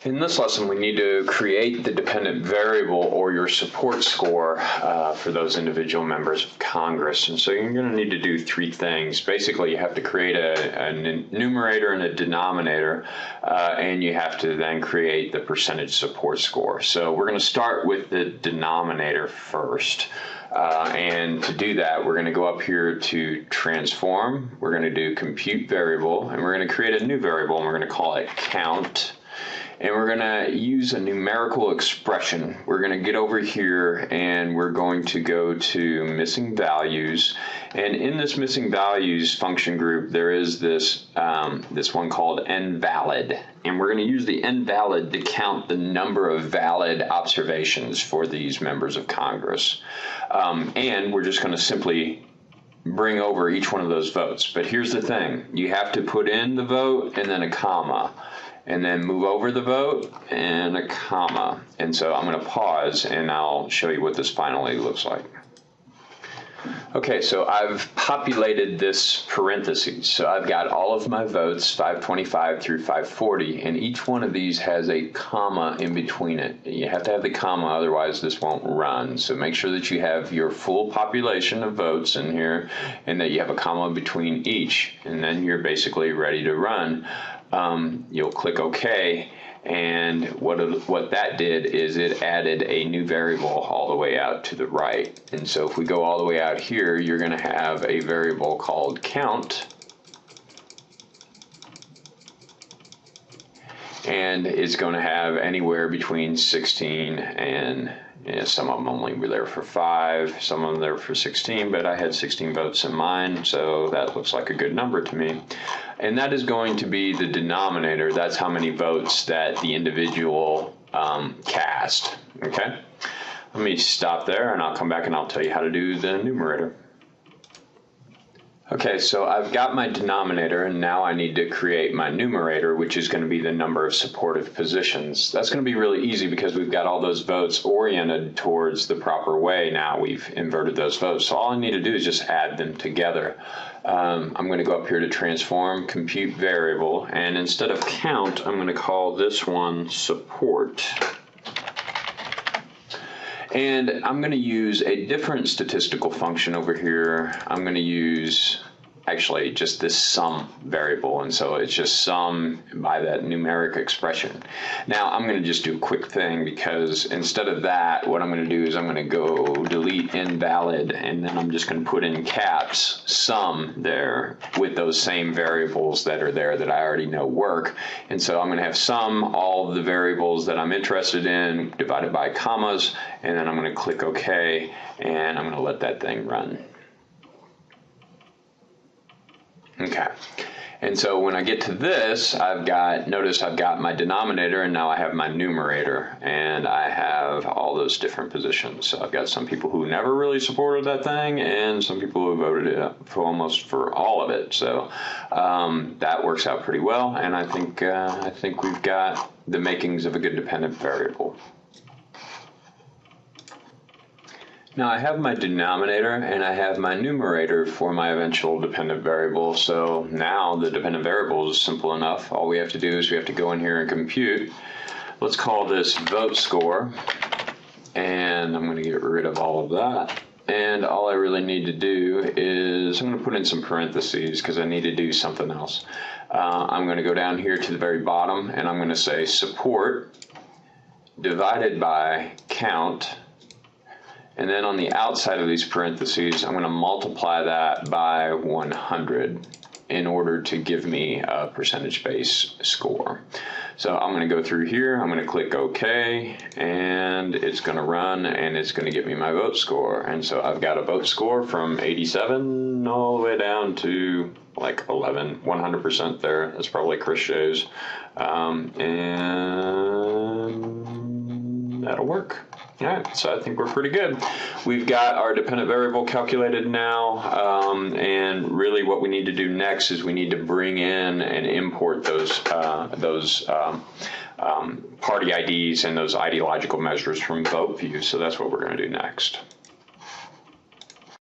In this lesson, we need to create the dependent variable or your support score for those individual members of Congress. And so you're going to need to do three things. Basically, you have to create a numerator and a denominator, and you have to then create the percentage support score. So we're going to start with the denominator first. And to do that, we're going to go up here to transform. We're going to do compute variable, and we're going to create a new variable, and we're going to call it count. And we're going to use a numerical expression. We're going to get over here and we're going to go to missing values. And in this missing values function group, there is this one called nValid. And we're going to use the nValid to count the number of valid observations for these members of Congress. And we're just going to simply bring over each one of those votes. But here's the thing. You have to put in the vote and then a comma. And then move over the vote and a comma. And so I'm going to pause and I'll show you what this finally looks like. Okay, so I've populated this parentheses. So I've got all of my votes, 525 through 540, and each one of these has a comma in between it. You have to have the comma, otherwise this won't run. So make sure that you have your full population of votes in here and that you have a comma between each, and then you're basically ready to run. You'll click OK, and what that did is it added a new variable all the way out to the right. And so if we go all the way out here, you're going to have a variable called count, and it's going to have anywhere between 16 and some of them only were there for 5, some of them there for 16, but I had 16 votes in mine, so that looks like a good number to me. And that is going to be the denominator. That's how many votes that the individual cast. Okay? Let me stop there and I'll come back and I'll tell you how to do the numerator. Okay, so I've got my denominator and now I need to create my numerator, which is going to be the number of supportive positions. That's going to be really easy because we've got all those votes oriented towards the proper way now. We've inverted those votes. So all I need to do is just add them together. I'm going to go up here to transform, compute variable, and instead of count, I'm going to call this one support. And I'm going to use a different statistical function over here. I'm going to use actually just this sum variable, and so it's just sum by that numeric expression. Now I'm going to just do a quick thing, because instead of that, what I'm going to do is I'm going to go delete invalid, and then I'm just going to put in caps sum there with those same variables that are there that I already know work. And so I'm going to have sum all of the variables that I'm interested in divided by commas, and then I'm going to click OK, and I'm going to let that thing run. Okay, and so when I get to this, notice I've got my denominator, and now I have my numerator, and I have all those different positions. So I've got some people who never really supported that thing, and some people who voted it for almost for all of it. So that works out pretty well, and I think we've got the makings of a good dependent variable. Now I have my denominator and I have my numerator for my eventual dependent variable. So now the dependent variable is simple enough. All we have to do is we have to go in here and compute. Let's call this vote score. And I'm going to get rid of all of that. And all I really need to do is I'm going to put in some parentheses because I need to do something else. I'm going to go down here to the very bottom and I'm going to say support divided by count. And then on the outside of these parentheses, I'm going to multiply that by 100 in order to give me a percentage-based score. So I'm going to go through here, I'm going to click OK, and it's going to run, and it's going to give me my vote score. And so I've got a vote score from 87 all the way down to like 100% there. That's probably Chris Shay's. And that'll work. All right, so I think we're pretty good. We've got our dependent variable calculated now, and really what we need to do next is we need to bring in and import those party IDs and those ideological measures from vote view. So that's what we're going to do next.